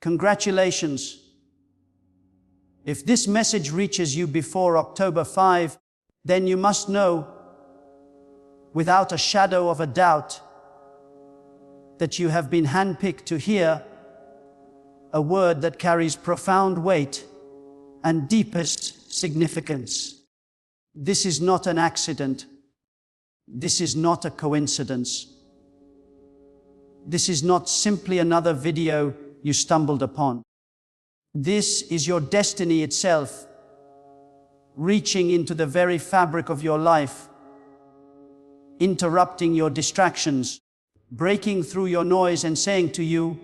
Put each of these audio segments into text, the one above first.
Congratulations. If this message reaches you before October 5, then you must know, without a shadow of a doubt, that you have been handpicked to hear a word that carries profound weight and deepest significance. This is not an accident. This is not a coincidence. This is not simply another video you stumbled upon. This is your destiny itself, reaching into the very fabric of your life, interrupting your distractions, breaking through your noise and saying to you,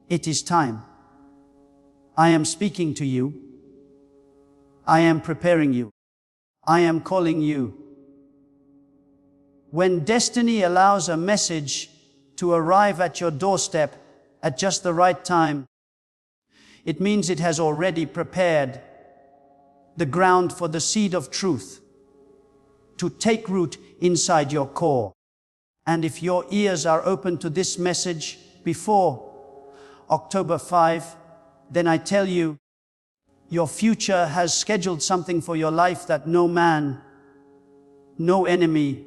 it is time. I am speaking to you. I am preparing you. I am calling you. When destiny allows a message to arrive at your doorstep at just the right time, it means it has already prepared the ground for the seed of truth to take root inside your core. And if your ears are open to this message before October 5, then I tell you, your future has scheduled something for your life that no man, no enemy,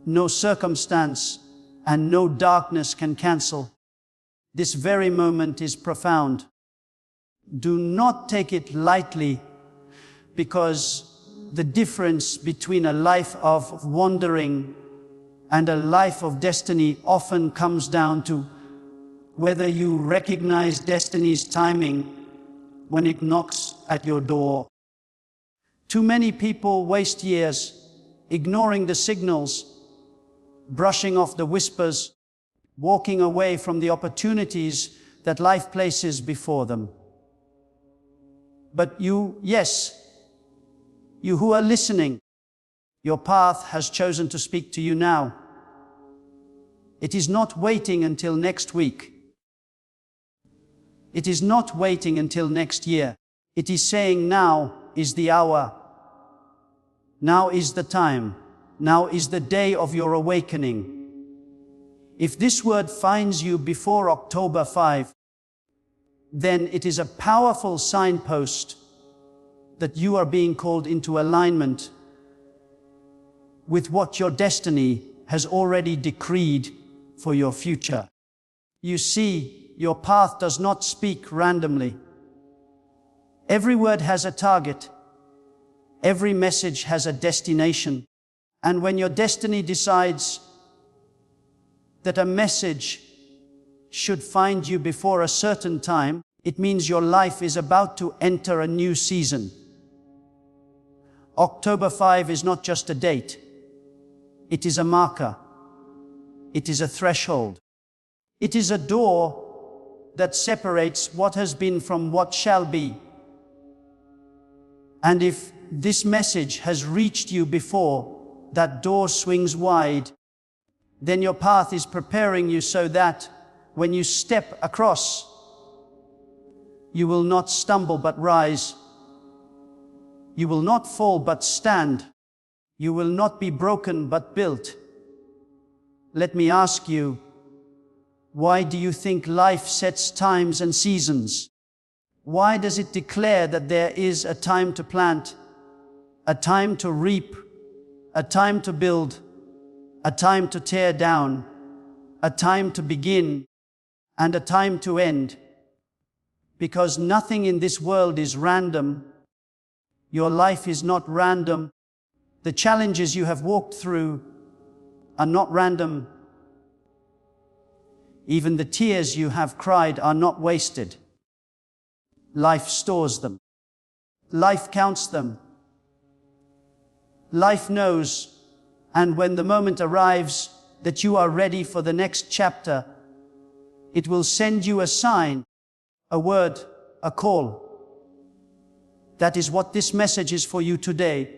no circumstance, and no darkness can cancel. This very moment is profound. Do not take it lightly, because the difference between a life of wandering and a life of destiny often comes down to whether you recognize destiny's timing when it knocks at your door. Too many people waste years ignoring the signals, brushing off the whispers, walking away from the opportunities that life places before them. But you, yes, you who are listening, your path has chosen to speak to you now. It is not waiting until next week. It is not waiting until next year. It is saying now is the hour. Now is the time. Now is the day of your awakening. If this word finds you before October 5, then it is a powerful signpost that you are being called into alignment with what your destiny has already decreed for your future. You see, your path does not speak randomly. Every word has a target. Every message has a destination. And when your destiny decides that a message should find you before a certain time, it means your life is about to enter a new season. October 5 is not just a date. It is a marker. It is a threshold. It is a door that separates what has been from what shall be. And if this message has reached you before that door swings wide, then your path is preparing you so that when you step across, you will not stumble but rise. You will not fall but stand. You will not be broken but built. Let me ask you, why do you think life sets times and seasons? Why does it declare that there is a time to plant, a time to reap, a time to build, a time to tear down, a time to begin, and a time to end? Because nothing in this world is random. Your life is not random. The challenges you have walked through are not random. Even the tears you have cried are not wasted. Life stores them. Life counts them. Life knows, and when the moment arrives that you are ready for the next chapter, it will send you a sign, a word, a call. That is what this message is for you today.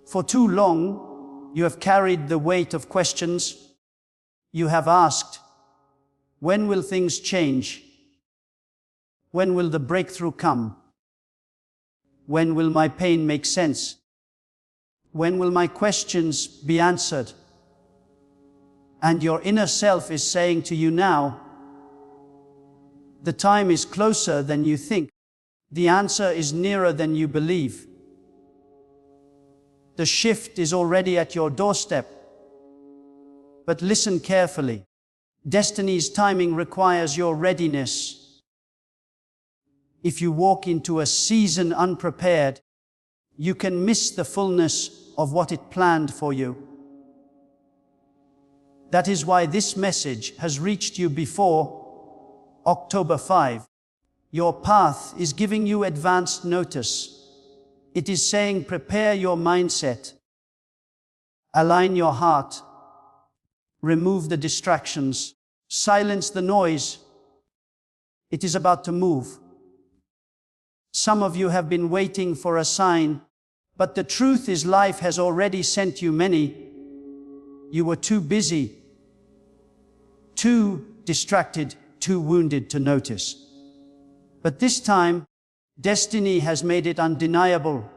For too long, you have carried the weight of questions. You have asked, when will things change? When will the breakthrough come? When will my pain make sense? When will my questions be answered? And your inner self is saying to you now, The time is closer than you think. The answer is nearer than you believe. The shift is already at your doorstep. But listen carefully. Destiny's timing requires your readiness. If you walk into a season unprepared, you can miss the fullness of what it planned for you. That is why this message has reached you before October 5. Your path is giving you advanced notice. It is saying, prepare your mindset, align your heart, remove the distractions, silence the noise. It is about to move. Some of you have been waiting for a sign, but the truth is life has already sent you many. You were too busy, too distracted, too wounded to notice. But this time, destiny has made it undeniable.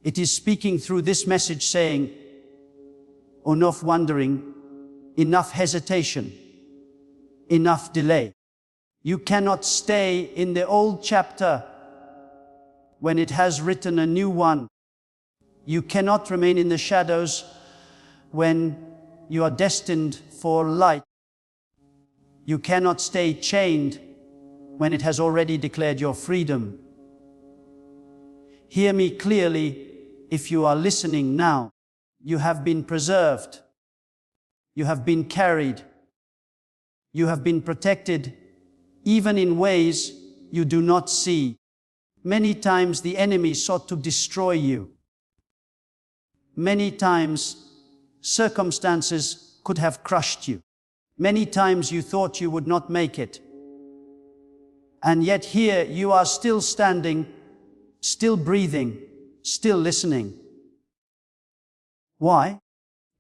It is speaking through this message saying, enough wondering, enough hesitation, enough delay. You cannot stay in the old chapter when it has written a new one. You cannot remain in the shadows when you are destined for light. You cannot stay chained when it has already declared your freedom. Hear me clearly if you are listening now. You have been preserved. You have been carried. You have been protected, even in ways you do not see. Many times the enemy sought to destroy you. Many times circumstances could have crushed you. Many times you thought you would not make it. And yet here you are still standing, still breathing, still listening. Why?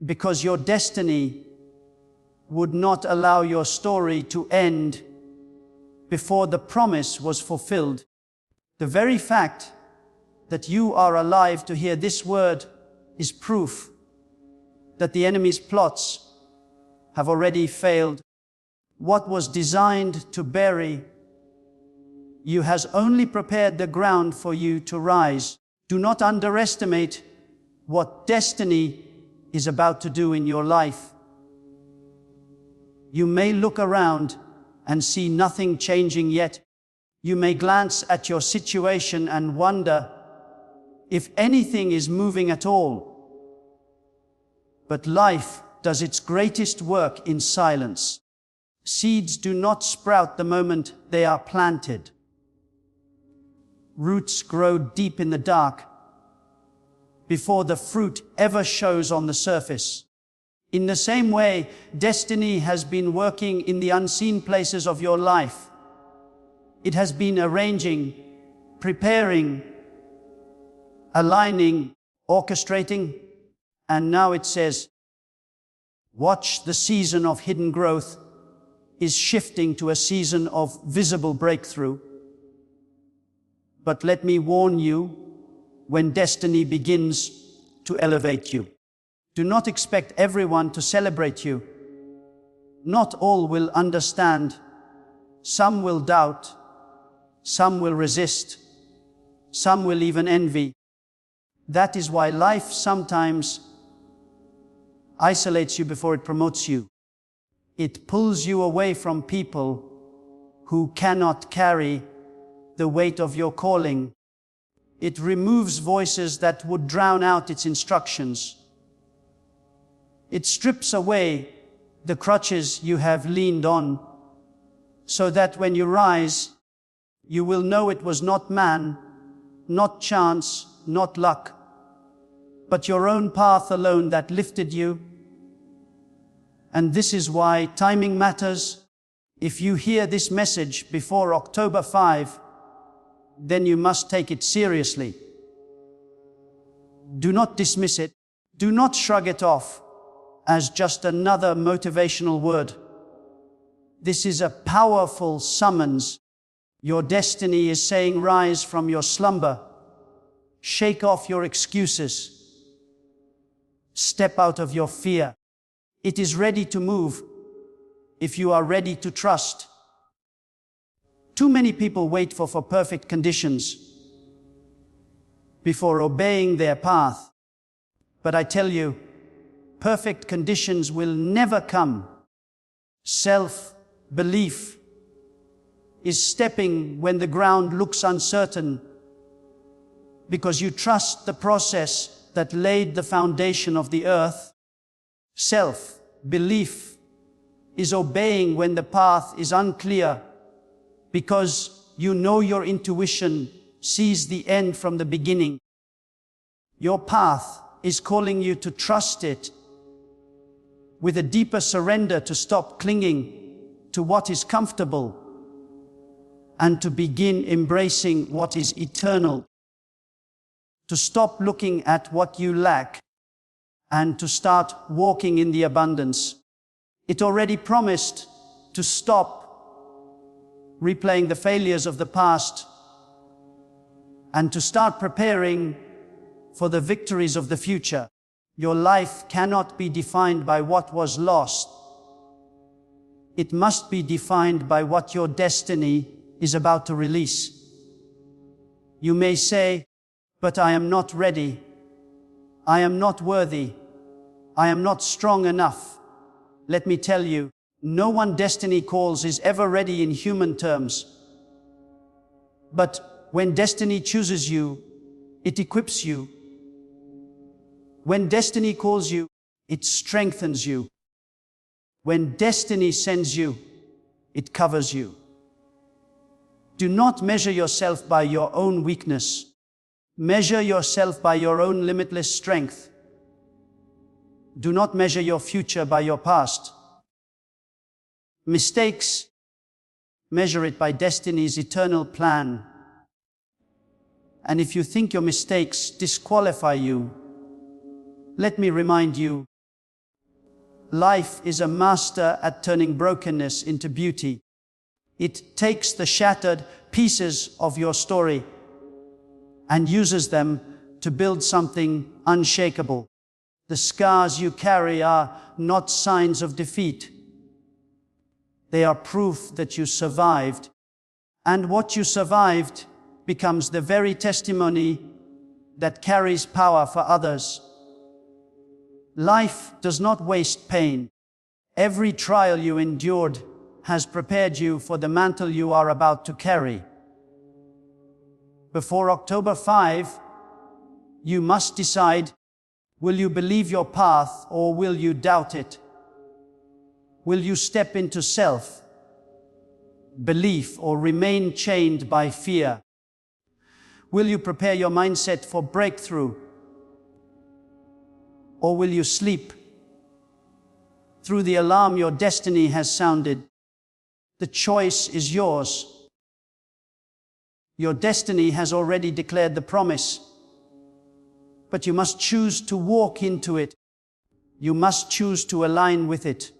Because your destiny would not allow your story to end before the promise was fulfilled. The very fact that you are alive to hear this word is proof that the enemy's plots have already failed. What was designed to bury you has only prepared the ground for you to rise. Do not underestimate what destiny is about to do in your life. You may look around and see nothing changing yet. You may glance at your situation and wonder if anything is moving at all. But life does its greatest work in silence. Seeds do not sprout the moment they are planted. Roots grow deep in the dark before the fruit ever shows on the surface. In the same way, destiny has been working in the unseen places of your life. It has been arranging, preparing, aligning, orchestrating, and now it says, watch, the season of hidden growth is shifting to a season of visible breakthrough. But let me warn you, when destiny begins to elevate you, do not expect everyone to celebrate you. Not all will understand. Some will doubt. Some will resist. Some will even envy. That is why life sometimes isolates you before it promotes you. It pulls you away from people who cannot carry the weight of your calling. It removes voices that would drown out its instructions. It strips away the crutches you have leaned on, so that when you rise, you will know it was not man, not chance, not luck, but your own path alone that lifted you. And this is why timing matters. If you hear this message before October 5, then you must take it seriously. Do not dismiss it. Do not shrug it off as just another motivational word. This is a powerful summons. Your destiny is saying, rise from your slumber. Shake off your excuses. Step out of your fear. It is ready to move if you are ready to trust. Too many people wait for perfect conditions before obeying their path. But I tell you, perfect conditions will never come. Self-belief is stepping when the ground looks uncertain, because you trust the process that laid the foundation of the earth. Self-belief is obeying when the path is unclear, because you know your intuition sees the end from the beginning. Your path is calling you to trust it with a deeper surrender, to stop clinging to what is comfortable and to begin embracing what is eternal. To stop looking at what you lack and to start walking in the abundance it already promised. To stop replaying the failures of the past and to start preparing for the victories of the future. Your life cannot be defined by what was lost. It must be defined by what your destiny is about to release. You may say, but I am not ready. I am not worthy. I am not strong enough. Let me tell you, no one destiny calls is ever ready in human terms. But when destiny chooses you, it equips you. When destiny calls you, it strengthens you. When destiny sends you, it covers you. Do not measure yourself by your own weakness. Measure yourself by your own limitless strength. Do not measure your future by your past. Mistakes, measure it by destiny's eternal plan. And if you think your mistakes disqualify you, let me remind you, life is a master at turning brokenness into beauty. It takes the shattered pieces of your story and uses them to build something unshakable. The scars you carry are not signs of defeat. They are proof that you survived. And what you survived becomes the very testimony that carries power for others. Life does not waste pain. Every trial you endured has prepared you for the mantle you are about to carry. Before October 5, you must decide, will you believe your path or will you doubt it? Will you step into self-belief or remain chained by fear? Will you prepare your mindset for breakthrough? Or will you sleep through the alarm your destiny has sounded? The choice is yours. Your destiny has already declared the promise, but you must choose to walk into it. You must choose to align with it.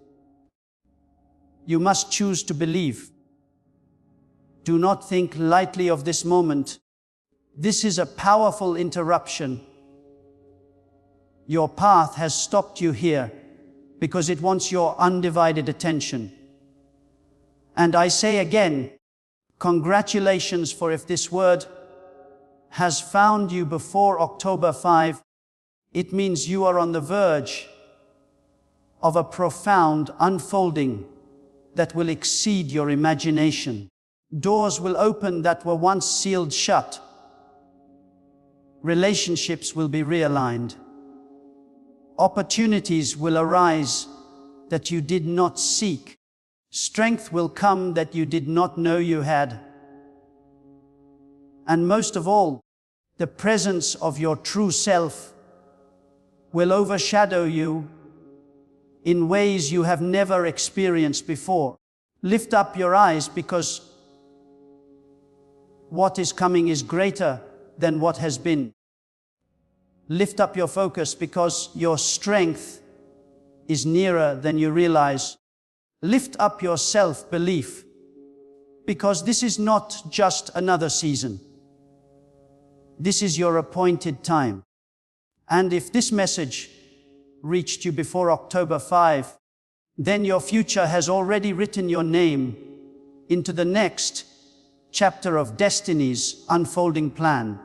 You must choose to believe. Do not think lightly of this moment. This is a powerful interruption. Your path has stopped you here because it wants your undivided attention. And I say again, congratulations, for if this word has found you before October 5, it means you are on the verge of a profound unfolding that will exceed your imagination. Doors will open that were once sealed shut. Relationships will be realigned. Opportunities will arise that you did not seek. Strength will come that you did not know you had. And most of all, the presence of your true self will overshadow you in ways you have never experienced before. Lift up your eyes, because what is coming is greater than what has been. Lift up your focus, because your strength is nearer than you realize. Lift up your self-belief, because this is not just another season. This is your appointed time. And if this message reached you before October 5, then your future has already written your name into the next chapter of destiny's unfolding plan.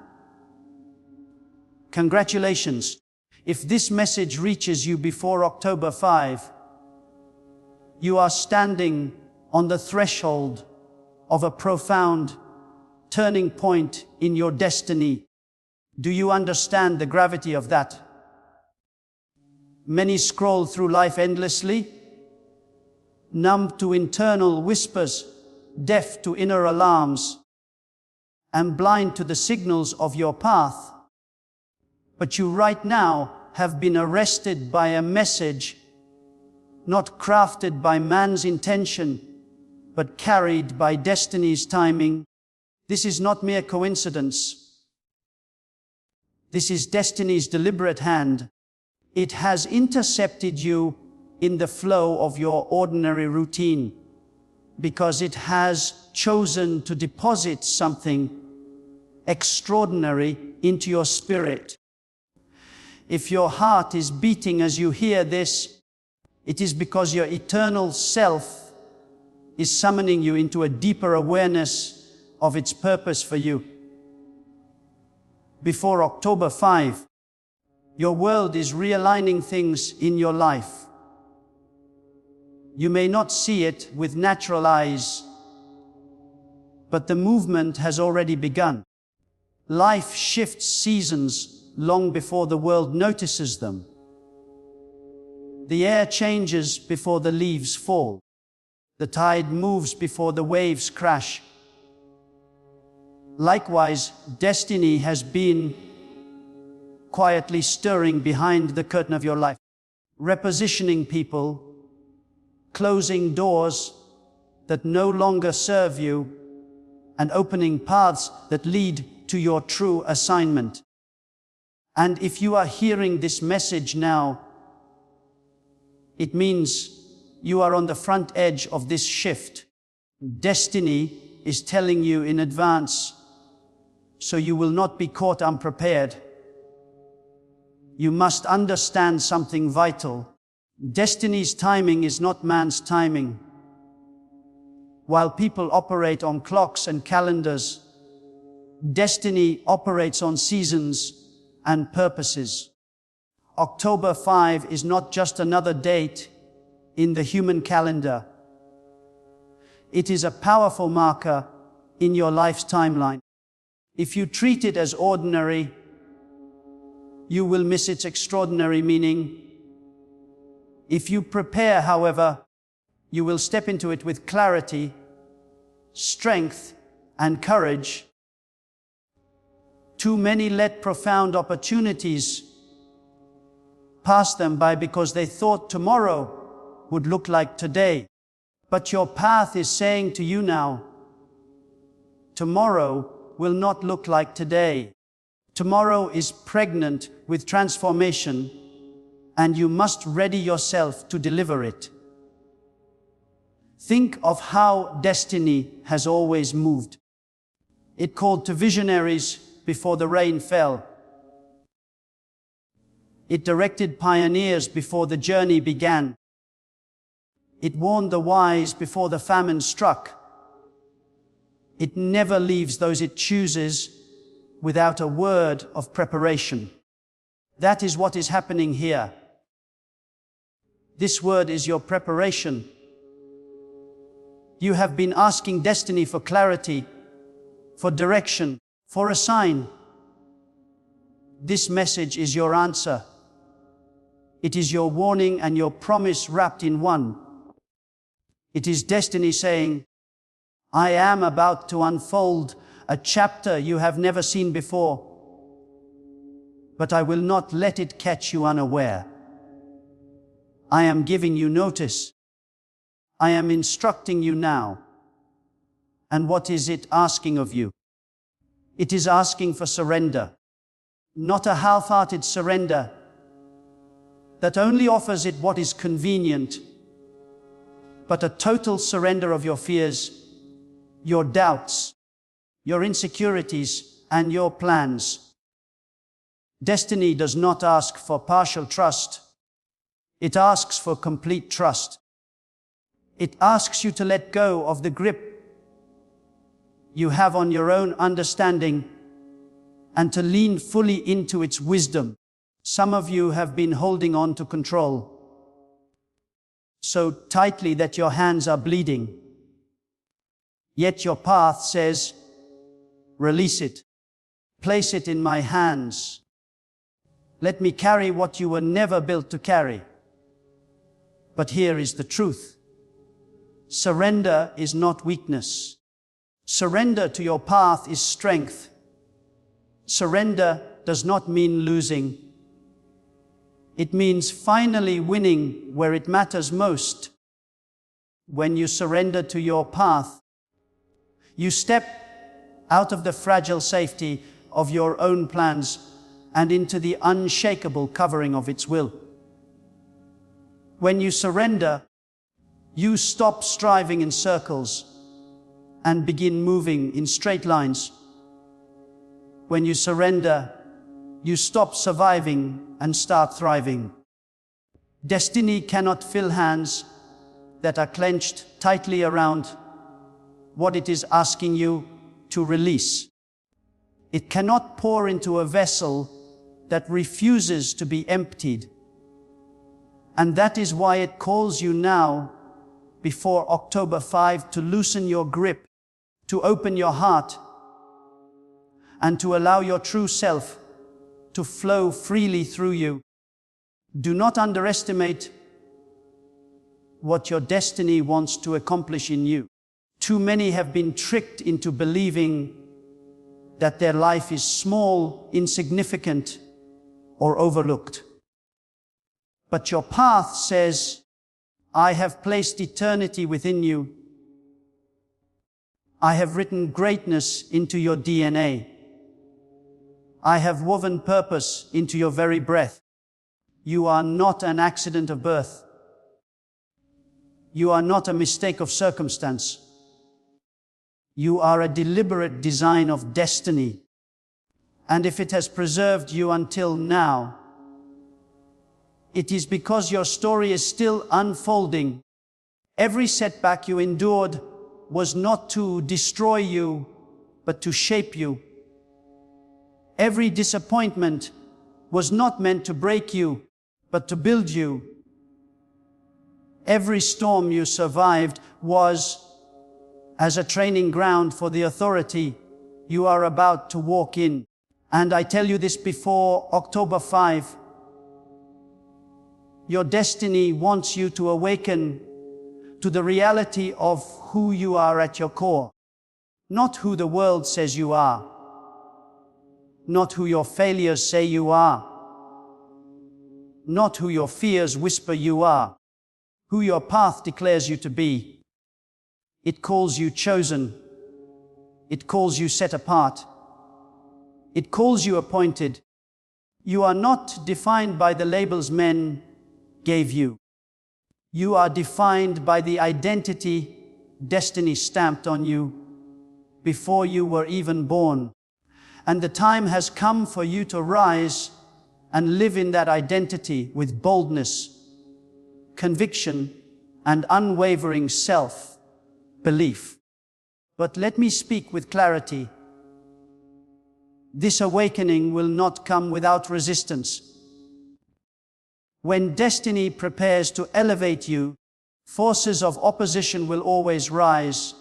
Congratulations! If this message reaches you before October 5, you are standing on the threshold of a profound turning point in your destiny. Do you understand the gravity of that? Many scroll through life endlessly, numb to internal whispers, deaf to inner alarms, and blind to the signals of your path. But you right now have been arrested by a message not crafted by man's intention, but carried by destiny's timing. This is not mere coincidence. This is destiny's deliberate hand. It has intercepted you in the flow of your ordinary routine, because it has chosen to deposit something extraordinary into your spirit. If your heart is beating as you hear this, it is because your eternal self is summoning you into a deeper awareness of its purpose for you. Before October 5, your world is realigning things in your life. You may not see it with natural eyes, but the movement has already begun. Life shifts seasons long before the world notices them. The air changes before the leaves fall. The tide moves before the waves crash. Likewise, destiny has been quietly stirring behind the curtain of your life, repositioning people, closing doors that no longer serve you, and opening paths that lead to your true assignment. And if you are hearing this message now, it means you are on the front edge of this shift. Destiny is telling you in advance, so you will not be caught unprepared. You must understand something vital. Destiny's timing is not man's timing. While people operate on clocks and calendars, destiny operates on seasons and purposes. October 5 is not just another date in the human calendar. It is a powerful marker in your life's timeline. If you treat it as ordinary, you will miss its extraordinary meaning. If you prepare, however, you will step into it with clarity, strength, and courage. Too many let profound opportunities pass them by because they thought tomorrow would look like today. But your path is saying to you now, tomorrow will not look like today. Tomorrow is pregnant with transformation, and you must ready yourself to deliver it. Think of how destiny has always moved. It called to visionaries before the rain fell. It directed pioneers before the journey began. It warned the wise before the famine struck. It never leaves those it chooses without a word of preparation. That is what is happening here. This word is your preparation. You have been asking destiny for clarity, for direction, for a sign. This message is your answer. It is your warning and your promise wrapped in one. It is destiny saying, I am about to unfold a chapter you have never seen before, but I will not let it catch you unaware. I am giving you notice. I am instructing you now. And what is it asking of you? It is asking for surrender. Not a half-hearted surrender that only offers it what is convenient, but a total surrender of your fears, your doubts, your insecurities, and your plans. Destiny does not ask for partial trust. It asks for complete trust. It asks you to let go of the grip you have on your own understanding and to lean fully into its wisdom. Some of you have been holding on to control so tightly that your hands are bleeding. Yet your path says, release it. Place it in my hands. Let me carry what you were never built to carry. But here is the truth. Surrender is not weakness. Surrender to your path is strength. Surrender does not mean losing. It means finally winning where it matters most. When you surrender to your path, you step out of the fragile safety of your own plans and into the unshakable covering of its will. When you surrender, you stop striving in circles and begin moving in straight lines. When you surrender, you stop surviving and start thriving. Destiny cannot fill hands that are clenched tightly around what it is asking you to release. It cannot pour into a vessel that refuses to be emptied. And that is why it calls you now, before October 5, to loosen your grip, to open your heart, and to allow your true self to flow freely through you. Do not underestimate what your destiny wants to accomplish in you. Too many have been tricked into believing that their life is small, insignificant, or overlooked. But your path says, I have placed eternity within you. I have written greatness into your DNA. I have woven purpose into your very breath. You are not an accident of birth. You are not a mistake of circumstance. You are a deliberate design of destiny. And if it has preserved you until now, it is because your story is still unfolding. Every setback you endured was not to destroy you, but to shape you. Every disappointment was not meant to break you, but to build you. Every storm you survived was as a training ground for the authority you are about to walk in. And I tell you this before October 5. Your destiny wants you to awaken to the reality of who you are at your core. Not who the world says you are. Not who your failures say you are. Not who your fears whisper you are. Who your path declares you to be. It calls you chosen. It calls you set apart. It calls you appointed. You are not defined by the labels men gave you. You are defined by the identity destiny stamped on you before you were even born. And the time has come for you to rise and live in that identity with boldness, conviction, and unwavering self-belief. But let me speak with clarity. This awakening will not come without resistance. When destiny prepares to elevate you, forces of opposition will always rise.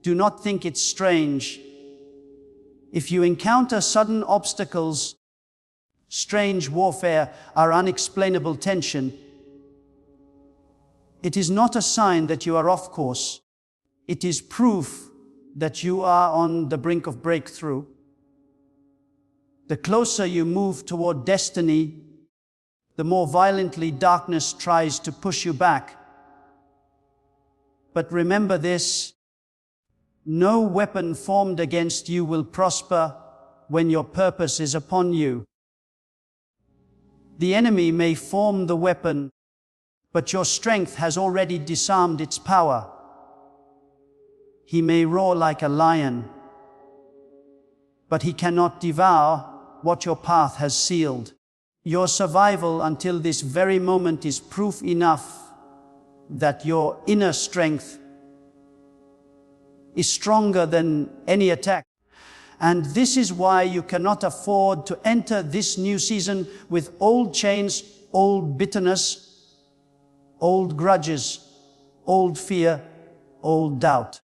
Do not think it's strange. If you encounter sudden obstacles, strange warfare, or unexplainable tension, it is not a sign that you are off course. It is proof that you are on the brink of breakthrough. The closer you move toward destiny, the more violently darkness tries to push you back. But remember this: no weapon formed against you will prosper when your purpose is upon you. The enemy may form the weapon, but your strength has already disarmed its power. He may roar like a lion, but he cannot devour what your path has sealed. Your survival until this very moment is proof enough that your inner strength is stronger than any attack. And this is why you cannot afford to enter this new season with old chains, old bitterness, old grudges, old fear, old doubt.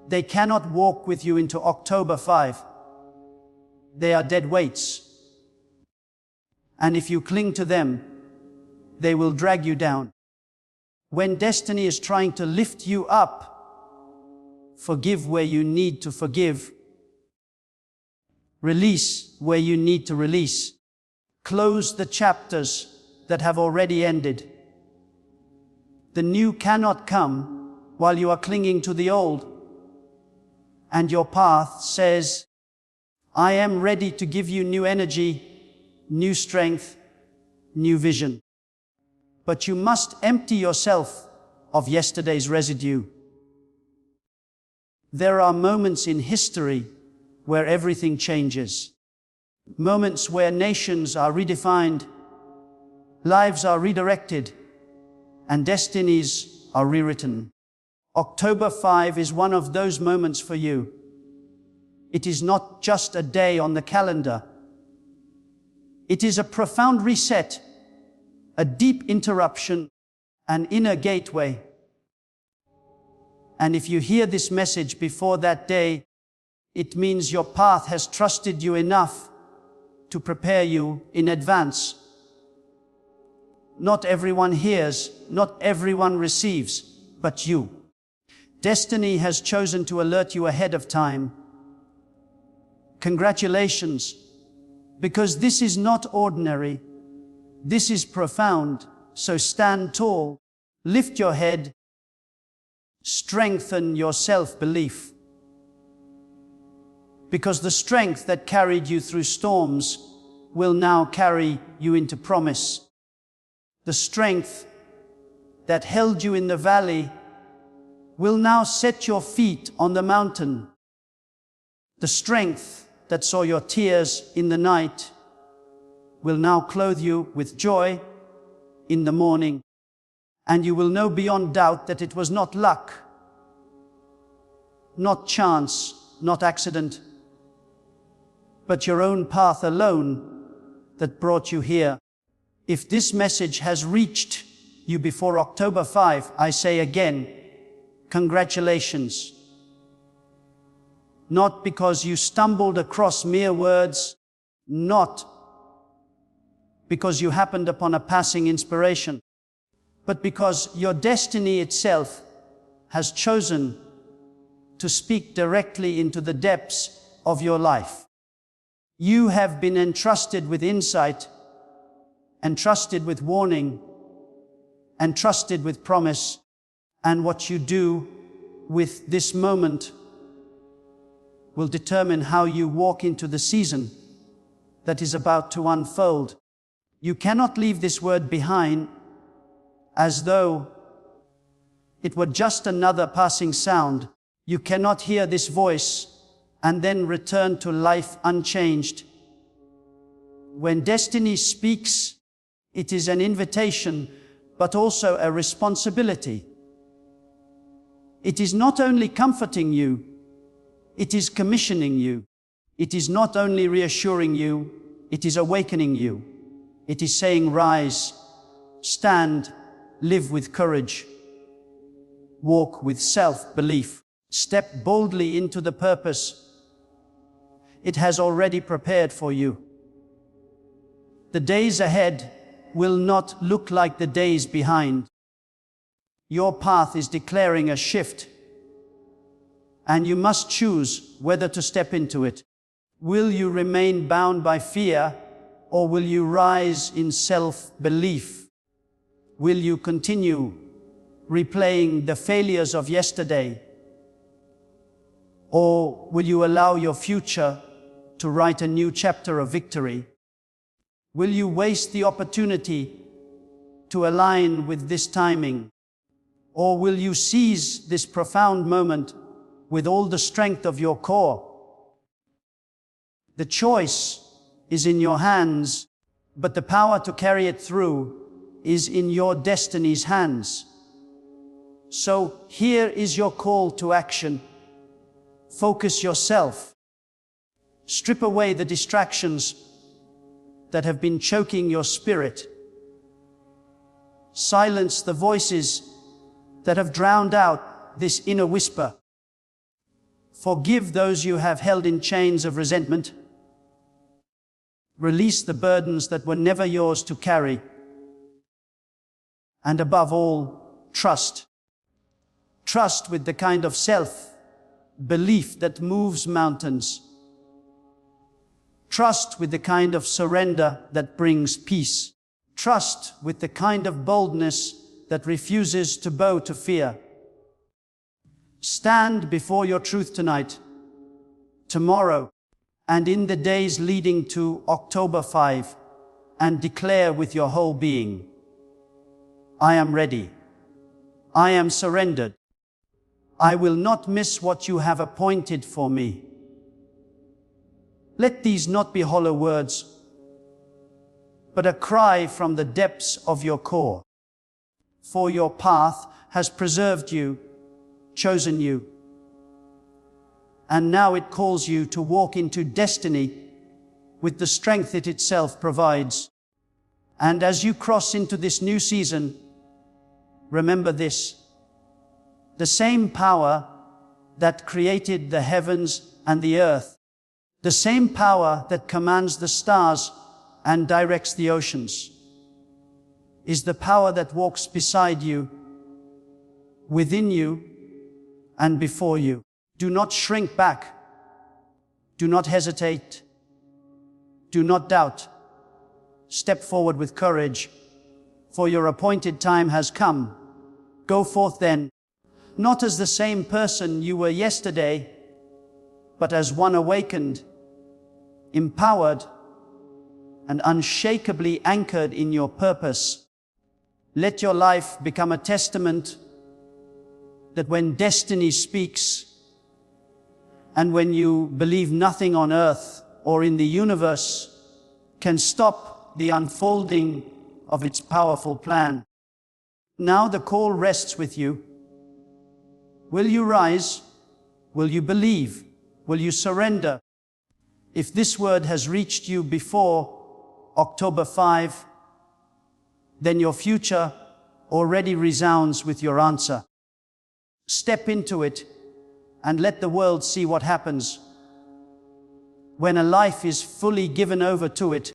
They cannot walk with you into October 5. They are dead weights. And if you cling to them, they will drag you down. When destiny is trying to lift you up, forgive where you need to forgive. Release where you need to release. Close the chapters that have already ended. The new cannot come while you are clinging to the old. And your path says, I am ready to give you new energy, new strength, new vision. But you must empty yourself of yesterday's residue. There are moments in history where everything changes. Moments where nations are redefined, lives are redirected, and destinies are rewritten. October 5 is one of those moments for you. It is not just a day on the calendar. It is a profound reset, a deep interruption, an inner gateway. And if you hear this message before that day, it means your path has trusted you enough to prepare you in advance. Not everyone hears, not everyone receives, but you. Destiny has chosen to alert you ahead of time. Congratulations, because this is not ordinary. This is profound, so stand tall, lift your head, strengthen your self-belief. Because the strength that carried you through storms will now carry you into promise. The strength that held you in the valley will now set your feet on the mountain. The strength that saw your tears in the night will now clothe you with joy in the morning. And you will know beyond doubt that it was not luck, not chance, not accident, but your own path alone that brought you here. If this message has reached you before October 5, I say again, congratulations. Not because you stumbled across mere words, not because you happened upon a passing inspiration, but because your destiny itself has chosen to speak directly into the depths of your life. You have been entrusted with insight, entrusted with warning, entrusted with promise, and what you do with this moment will determine how you walk into the season that is about to unfold. You cannot leave this word behind as though it were just another passing sound. You cannot hear this voice and then return to life unchanged. When destiny speaks, it is an invitation, but also a responsibility. It is not only comforting you, it is commissioning you. It is not only reassuring you, it is awakening you. It is saying, rise, stand, live with courage, walk with self-belief, step boldly into the purpose it has already prepared for you. The days ahead will not look like the days behind. Your path is declaring a shift, and you must choose whether to step into it. Will you remain bound by fear, or will you rise in self-belief? Will you continue replaying the failures of yesterday, or will you allow your future to write a new chapter of victory? Will you waste the opportunity to align with this timing, or will you seize this profound moment with all the strength of your core? The choice is in your hands, but the power to carry it through is in your destiny's hands. So here is your call to action. Focus yourself. Strip away the distractions that have been choking your spirit. Silence the voices that have drowned out this inner whisper. Forgive those you have held in chains of resentment. Release the burdens that were never yours to carry. And above all, trust. Trust with the kind of self-belief that moves mountains. Trust with the kind of surrender that brings peace. Trust with the kind of boldness that refuses to bow to fear. Stand before your truth tonight, tomorrow, and in the days leading to October 5, and declare with your whole being, I am ready. I am surrendered. I will not miss what you have appointed for me. Let these not be hollow words, but a cry from the depths of your core. For your path has preserved you, chosen you, and now it calls you to walk into destiny with the strength it itself provides. And as you cross into this new season, remember this: the same power that created the heavens and the earth, the same power that commands the stars and directs the oceans, is the power that walks beside you, within you, and before you. Do not shrink back. Do not hesitate. Do not doubt. Step forward with courage, for your appointed time has come. Go forth then, not as the same person you were yesterday, but as one awakened, empowered, and unshakably anchored in your purpose. Let your life become a testament that when destiny speaks, and when you believe nothing on earth or in the universe can stop the unfolding of its powerful plan. Now the call rests with you. Will you rise? Will you believe? Will you surrender? If this word has reached you before October 5, then your future already resounds with your answer. Step into it and let the world see what happens when a life is fully given over to it.